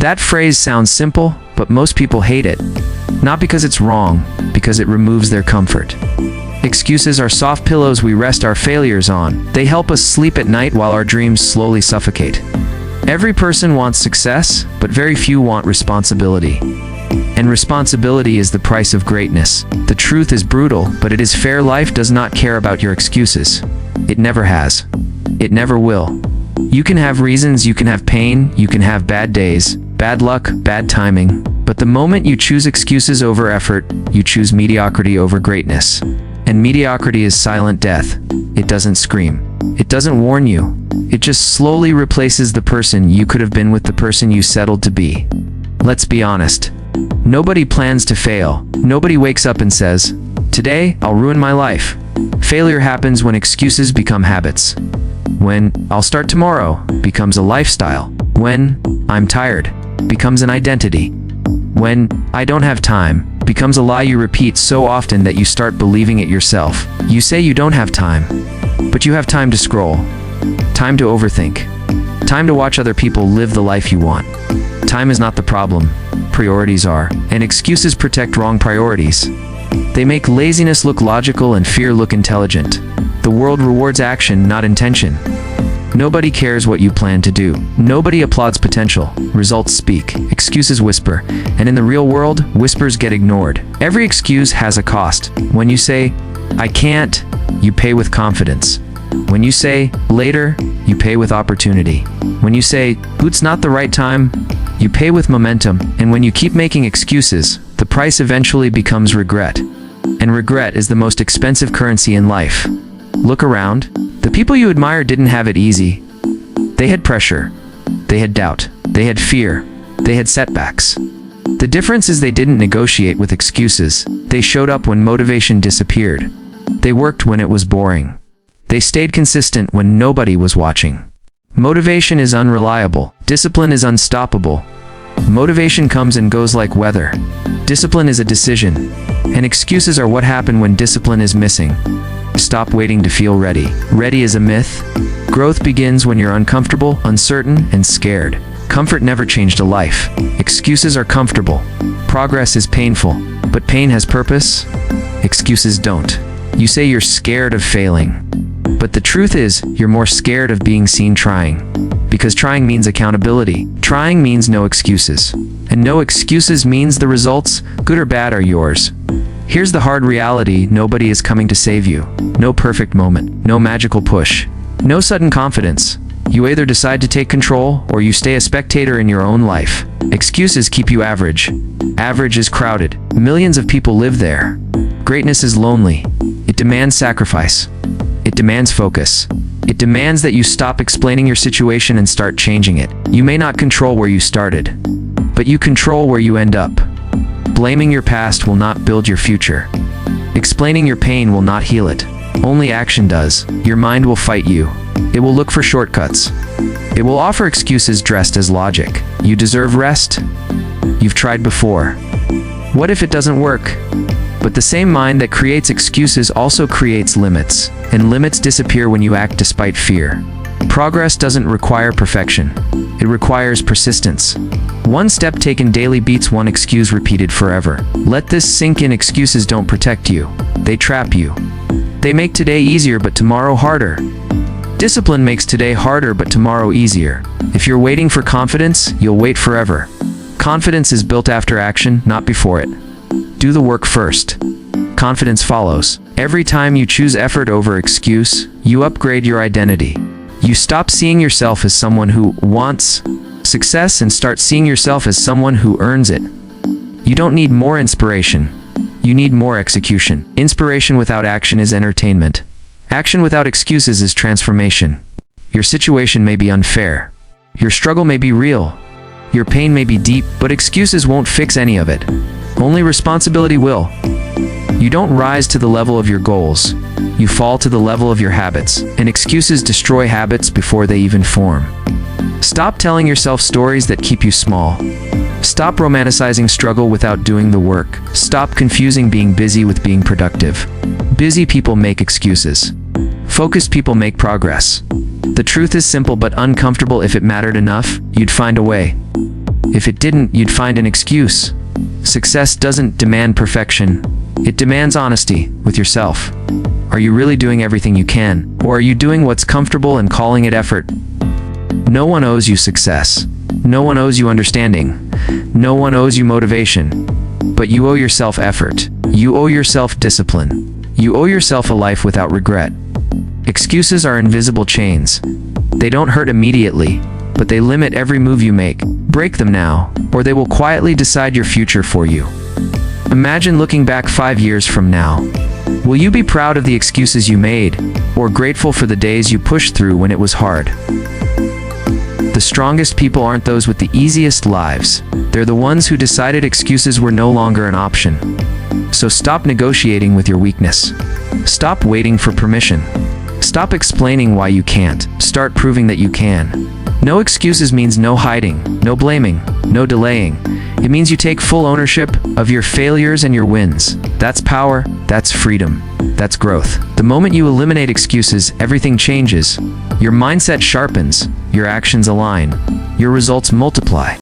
That phrase sounds simple, but most people hate it. Not because it's wrong, because it removes their comfort. Excuses are soft pillows we rest our failures on. They help us sleep at night while our dreams slowly suffocate. Every person wants success, but very few want responsibility. And responsibility is the price of greatness. The truth is brutal, but it is fair. Life does not care about your excuses. It never has. It never will. You can have reasons, you can have pain, you can have bad days, bad luck, bad timing. But the moment you choose excuses over effort, you choose mediocrity over greatness. And mediocrity is silent death. It doesn't scream. It doesn't warn you. It just slowly replaces the person you could have been with the person you settled to be. Let's be honest. Nobody plans to fail. Nobody wakes up and says, "Today, I'll ruin my life." Failure happens when excuses become habits. When "I'll start tomorrow" becomes a lifestyle. When "I'm tired" becomes an identity. When "I don't have time" becomes a lie you repeat so often that you start believing it yourself. You say you don't have time, but you have time to scroll, time to overthink, time to watch other people live the life you want. Time is not the problem. Priorities are. And excuses protect wrong priorities. They make laziness look logical and fear look intelligent. The world rewards action, not intention. Nobody cares what you plan to do. Nobody applauds potential. Results speak. Excuses whisper. And in the real world, whispers get ignored. Every excuse has a cost. When you say, "I can't," you pay with confidence. When you say, "Later," you pay with opportunity. When you say, "It's not the right time," you pay with momentum. And when you keep making excuses, the price eventually becomes regret. And regret is the most expensive currency in life. Look around. The people you admire didn't have it easy. They had pressure. They had doubt. They had fear. They had setbacks. The difference is they didn't negotiate with excuses. They showed up when motivation disappeared. They worked when it was boring. They stayed consistent when nobody was watching. Motivation is unreliable. Discipline is unstoppable. Motivation comes and goes like weather. Discipline is a decision. And excuses are what happen when discipline is missing. Stop waiting to feel ready. Ready is a myth. Growth begins when you're uncomfortable, uncertain, and scared. Comfort never changed a life. Excuses are comfortable. Progress is painful. But pain has purpose. Excuses don't. You say you're scared of failing. But the truth is, you're more scared of being seen trying. Because trying means accountability. Trying means no excuses. And no excuses means the results, good or bad, are yours. Here's the hard reality: nobody is coming to save you. No perfect moment. No magical push. No sudden confidence. You either decide to take control, or you stay a spectator in your own life. Excuses keep you average. Average is crowded. Millions of people live there. Greatness is lonely. It demands sacrifice. It demands focus. It demands that you stop explaining your situation and start changing it. You may not control where you started, but you control where you end up. Blaming your past will not build your future. Explaining your pain will not heal it. Only action does. Your mind will fight you. It will look for shortcuts. It will offer excuses dressed as logic. You deserve rest. You've tried before. What if it doesn't work? But the same mind that creates excuses also creates limits, and limits disappear when you act despite fear. Progress doesn't require perfection. It requires persistence. One step taken daily beats one excuse repeated forever. Let this sink in. Excuses don't protect you. They trap you. They make today easier but tomorrow harder. Discipline makes today harder but tomorrow easier. If you're waiting for confidence, you'll wait forever. Confidence is built after action, not before it. Do the work first. Confidence follows. Every time you choose effort over excuse, you upgrade your identity. You stop seeing yourself as someone who wants success and start seeing yourself as someone who earns it. You don't need more inspiration. You need more execution. Inspiration without action is entertainment. Action without excuses is transformation. Your situation may be unfair. Your struggle may be real. Your pain may be deep, but excuses won't fix any of it. Only responsibility will. You don't rise to the level of your goals. You fall to the level of your habits, and excuses destroy habits before they even form. Stop telling yourself stories that keep you small. Stop romanticizing struggle without doing the work. Stop confusing being busy with being productive. Busy people make excuses. Focused people make progress. The truth is simple but uncomfortable. If it mattered enough, you'd find a way. If it didn't, you'd find an excuse. Success doesn't demand perfection. It demands honesty with yourself. Are you really doing everything you can? Or are you doing what's comfortable and calling it effort? No one owes you success. No one owes you understanding. No one owes you motivation. But you owe yourself effort. You owe yourself discipline. You owe yourself a life without regret. Excuses are invisible chains. They don't hurt immediately, but they limit every move you make. Break them now, or they will quietly decide your future for you. Imagine looking back 5 years from now. Will you be proud of the excuses you made, or grateful for the days you pushed through when it was hard? The strongest people aren't those with the easiest lives. They're the ones who decided excuses were no longer an option. So stop negotiating with your weakness. Stop waiting for permission. Stop explaining why you can't. Start proving that you can. No excuses means no hiding, no blaming, no delaying. It means you take full ownership of your failures and your wins. That's power, that's freedom, that's growth. The moment you eliminate excuses, everything changes. Your mindset sharpens, your actions align, your results multiply.